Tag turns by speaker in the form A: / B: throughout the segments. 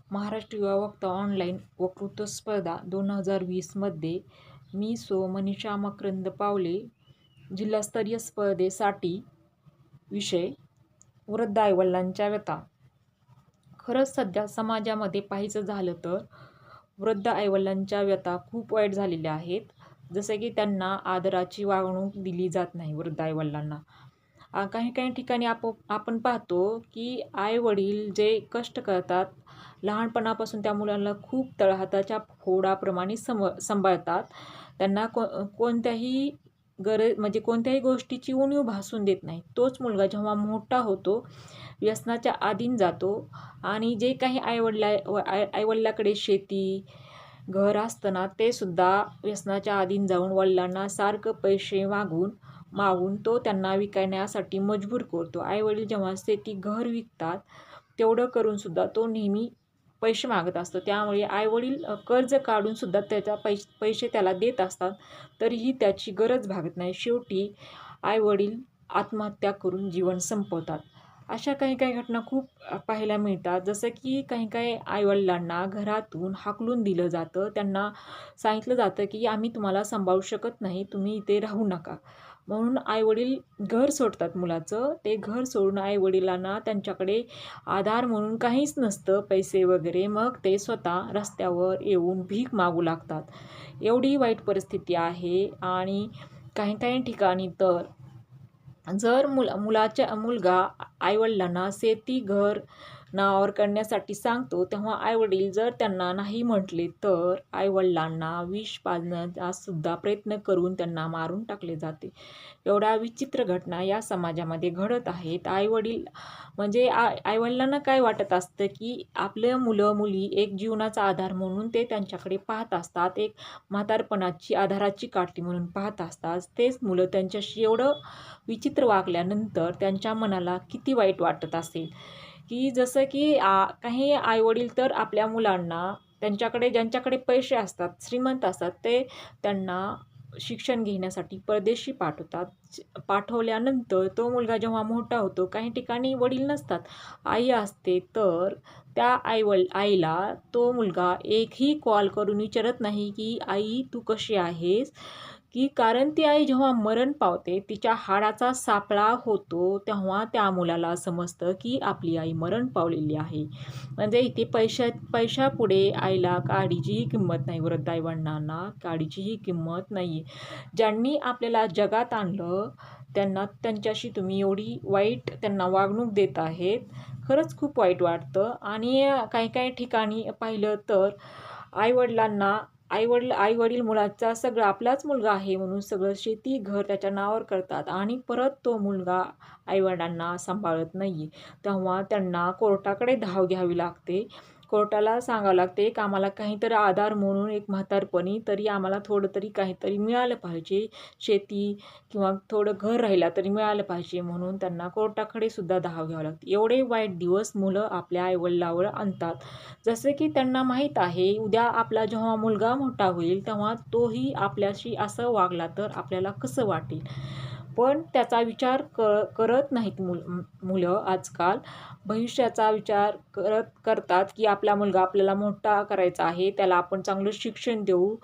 A: महाराष्ट्र युवा वक्ता ऑनलाईन वक्तृत्व स्पर्धा 2020मध्ये मी मनीषा मकरंद पावले जिल्हास्तरीय स्पर्धेसाठी विषय वृद्ध आईवडिलांच्या व्यथा. खरंच सध्या समाजामध्ये पाहायचं झालं तर वृद्ध आईवडिलांच्या व्यथा खूप वाईट झालेल्या आहेत. जसं की त्यांना आदराची वागणूक दिली जात नाही वृद्ध आईवडिलांना. काही काही ठिकाणी आपण पाहतो की आई-वडील जे कष्ट करतात, लहानपणापासून त्या मुलांना खूप तळहाताच्या फोडाप्रमाणे सांभाळतात. त्यांना कोणत्याही म्हणजे कोणत्याही गोष्टीची उणीव भासून देत नाही. तोच मुलगा जेव्हा मोठा होतो, व्यसनाच्या अधीन जातो आणि जे काही आईवडिलाकडे शेती, घर असतं ते सुद्धा व्यसनाच्या अधीन जाऊन वडिलांना सारखं पैसे मागून तो त्यांना विकण्यासाठी मजबूर करतो. आईवडील जेव्हा शेती, घर विकतात, तेवढं करून सुद्धा तो नेहमी पैसे मागत असतो. त्यामुळे आईवडील कर्ज काढून सुद्धा त्याचा पैसे त्याला देत असतात, तरीही त्याची गरज भागत नाही. शेवटी आईवडील आत्महत्या करून जीवन संपवतात. अशा काही काही घटना खूप पाहायला मिळतात. जसं की काही आईवडिलांना घरातून हाकलून दिलं जातं. त्यांना सांगितलं जातं की आम्ही तुम्हाला सांभाळू शकत नाही, तुम्ही इथे राहू नका. म्हणून आईवडील घर सोडतात मुलाचं. ते घर सोडून आईवडिलांना त्यांच्याकडे आधार म्हणून काहीच नसतं, पैसे वगैरे. मग ते स्वतः रस्त्यावर येऊन भीक मागू लागतात. एवढी वाईट परिस्थिती आहे. आणि काही काही ठिकाणी तर जर मुलगा आईवडिलांना शेती, घर नावावर करण्यासाठी सांगतो, तेव्हा आईवडील जर त्यांना नाही म्हटले तर आईवडिलांना विष पाजण्याचा सुद्धा प्रयत्न करून त्यांना मारून टाकले जाते. एवढ्या विचित्र घटना या समाजामध्ये घडत आहेत. आईवडिलांना काय वाटत असतं की आपले मुलं-मुली एक जीवनाचा आधार म्हणून ते त्यांच्याकडे पाहत असतात. एक म्हातारपणाची आधाराची काठी म्हणून पाहत असतात. तेच मुलं त्यांच्याशी एवढं विचित्र वागल्यानंतर त्यांच्या मनाला किती वाईट वाटत असेल. की जसं की काही आईवडील तर आपल्या मुलांना ज्यांच्याकडे पैसे असतात, श्रीमंत असतात, ते त्यांना शिक्षण घेण्यासाठी परदेशी पाठवतात. पाठवल्यानंतर तो मुलगा जेव्हा मोठा होतो, काही ठिकाणी वडील नसतात, आई असते, तर त्या आईला तो मुलगा एकही कॉल करून विचारत नाही की आई तू कशी आहेस? कारण ती आई जेव्हा मरण पावते, तिच्या हाडाचा सापळा होतो, तेव्हा त्या मुलाला समजतं की आपली आई मरण पावलेली आहे. म्हणजे इथे पैशापुढे आईला काडीचीही किंमत नाही, वृद्ध आईवडिलांना काडीचीही किंमत नाही आहे. ज्यांनी आपल्याला जगात आणलं, त्यांच्याशी तुम्ही एवढी वाईट त्यांना वागणूक देत आहेत. खरंच खूप वाईट वाटतं. आणि काही काही ठिकाणी पाहिलं तर आई-वडील मुलाचा सगळं आपलाच मुलगा आहे म्हणून सगळं शेती, घर त्याच्या नावावर करतात आणि परत तो मुलगा आईवडिलांना सांभाळत नाही. तेव्हा त्यांना कोर्टाकडे धाव घ्यावी लागते. कोर्टाला सांगावं लागते की आम्हाला काहीतरी आधार म्हणून एक म्हातारपणी तरी आम्हाला थोडं तरी काहीतरी मिळालं पाहिजे. शेती किंवा थोडं घर राहिला तरी मिळालं पाहिजे, म्हणून त्यांना कोर्टाकडे सुद्धा धाव घ्यावी लागते. एवढे वाईट दिवस मुलं आपल्या आईवडिलांवर आणतात. जसे की त्यांना माहीत आहे, उद्या आपला जेव्हा मुलगा मोठा होईल, तेव्हा तोही आपल्याशी असं वागला तर आपल्याला कसं वाटेल. पण त्याचा विचार करत नाहीत मुलं आजकाल. भविष्याचा विचार करतात की आपला मुलगा आपल्याला मोठा करायचा आहे, त्याला आपण चांगलं शिक्षण देऊ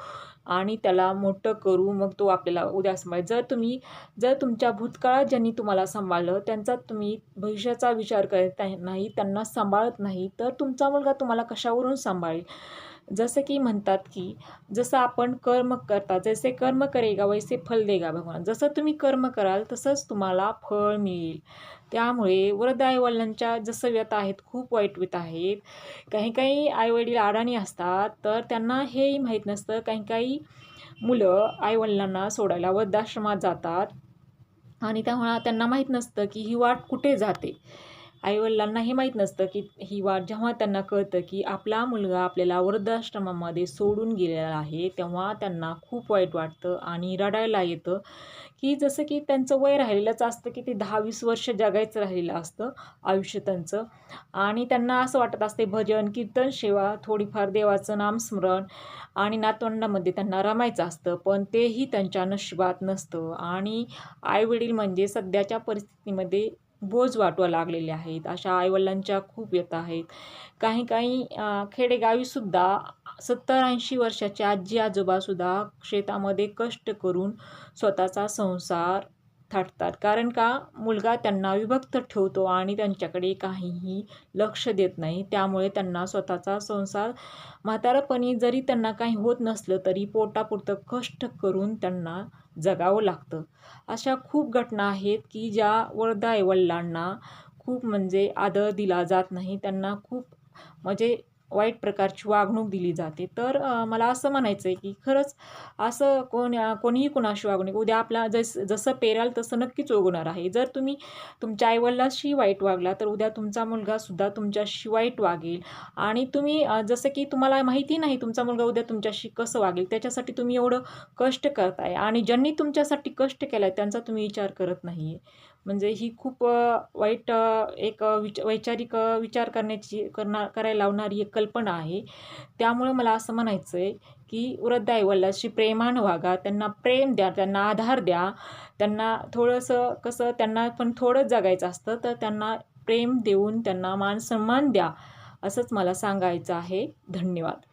A: आणि त्याला मोठं करू, मग तो आपल्याला उद्या सांभाळेल. जर तुमच्या भूतकाळात ज्यांनी तुम्हाला सांभाळलं, त्यांचा तुम्ही भविष्याचा विचार करत नाही, त्यांना सांभाळत नाही, तर तुमचा मुलगा तुम्हाला कशावरून सांभाळेल. जसं की म्हणतात की जसं आपण कर्म करता, जैसे कर्म करेगा वैसे फल देगा भगवान. जसं तुम्ही कर्म कराल तसंच तुम्हाला फळ मिळेल. त्यामुळे वृद्ध आईवडिलांच्या जसं व्यथा आहेत, खूप वाईट व्यथा आहेत. काही काही आईवडील अडाणी असतात, तर त्यांना हेही माहीत नसतं. काही काही मुलं आईवडिलांना सोडायला वृद्धाश्रमात जातात आणि तेव्हा त्यांना माहीत नसतं की ही वाट कुठे जाते. आई-वडिलांना हे माहीत नसतं की ही वाट जेव्हा त्यांना कळतं की आपला मुलगा आपल्याला वृद्धाश्रमामध्ये सोडून गेलेला आहे, तेव्हा त्यांना खूप वाईट वाटतं आणि रडायला येतं. की जसं की त्यांचं वय राहिलेलंच असतं की ते 10-20 वर्ष जगायचं राहिलेलं असतं आयुष्य त्यांचं. आणि त्यांना असं वाटत असते भजन, कीर्तन, सेवा, थोडीफार देवाचं नामस्मरण आणि नातवंडामध्ये त्यांना रमायचं असतं. पण तेही त्यांच्या नशिबात नसतं. आणि आई-वडील म्हणजे सध्याच्या परिस्थितीमध्ये बोज वाटू लागलेले आहेत. अशा आईवडिलांच्या खूप व्यथा आहेत. काही काही खेडेगावीसुद्धा 70-80 वर्षाच्या आजी-आजोबासुद्धा शेतामध्ये कष्ट करून स्वतःचा संसार थाटतात. कारण का मुलगा त्यांना विभक्त ठेवतो आणि त्यांच्याकडे काहीही लक्ष देत नाही. त्यामुळे त्यांना स्वतःचा संसार म्हातारपणी जरी त्यांना काही होत नसलं तरी पोटापुरतं कष्ट करून त्यांना जगावं लागतं. अशा खूप घटना आहेत की ज्या वृद्ध आई-वडिलांना खूप म्हणजे आदर दिला जात नाही. त्यांना खूप म्हणजे वाईट प्रकारची वागणूक दिली जाते. तर मला असं म्हणायचं आहे की खरंच असं कोणीही कुणाशी वागू नये. उद्या आपला जसं पेराल तसं नक्कीच उगवणार आहे. जर तुम्ही तुमच्या आई वाईट वागला तर उद्या तुमचा मुलगासुद्धा तुमच्याशी वाईट वागेल आणि तुम्ही जसं की तुम्हाला माहिती नाही तुमचा मुलगा उद्या तुमच्याशी कसं वागेल. त्याच्यासाठी तुम्ही एवढं कष्ट करताय आणि ज्यांनी तुमच्यासाठी कष्ट केलाय त्यांचा तुम्ही विचार करत नाहीये. म्हणजे ही खूप वाईट एक वैचारिक विचार करायला लावणारी एक कल्पना आहे. त्यामुळे मला असं म्हणायचं आहे, की वृद्ध आई-वडिलांशी प्रेमानं वागा, त्यांना प्रेम द्या, त्यांना आधार द्या. त्यांना थोडंसं कसं त्यांना पण थोडंच जगायचं असतं, तर त्यांना प्रेम देऊन त्यांना मान-सन्मान द्या, असंच मला सांगायचं आहे. धन्यवाद.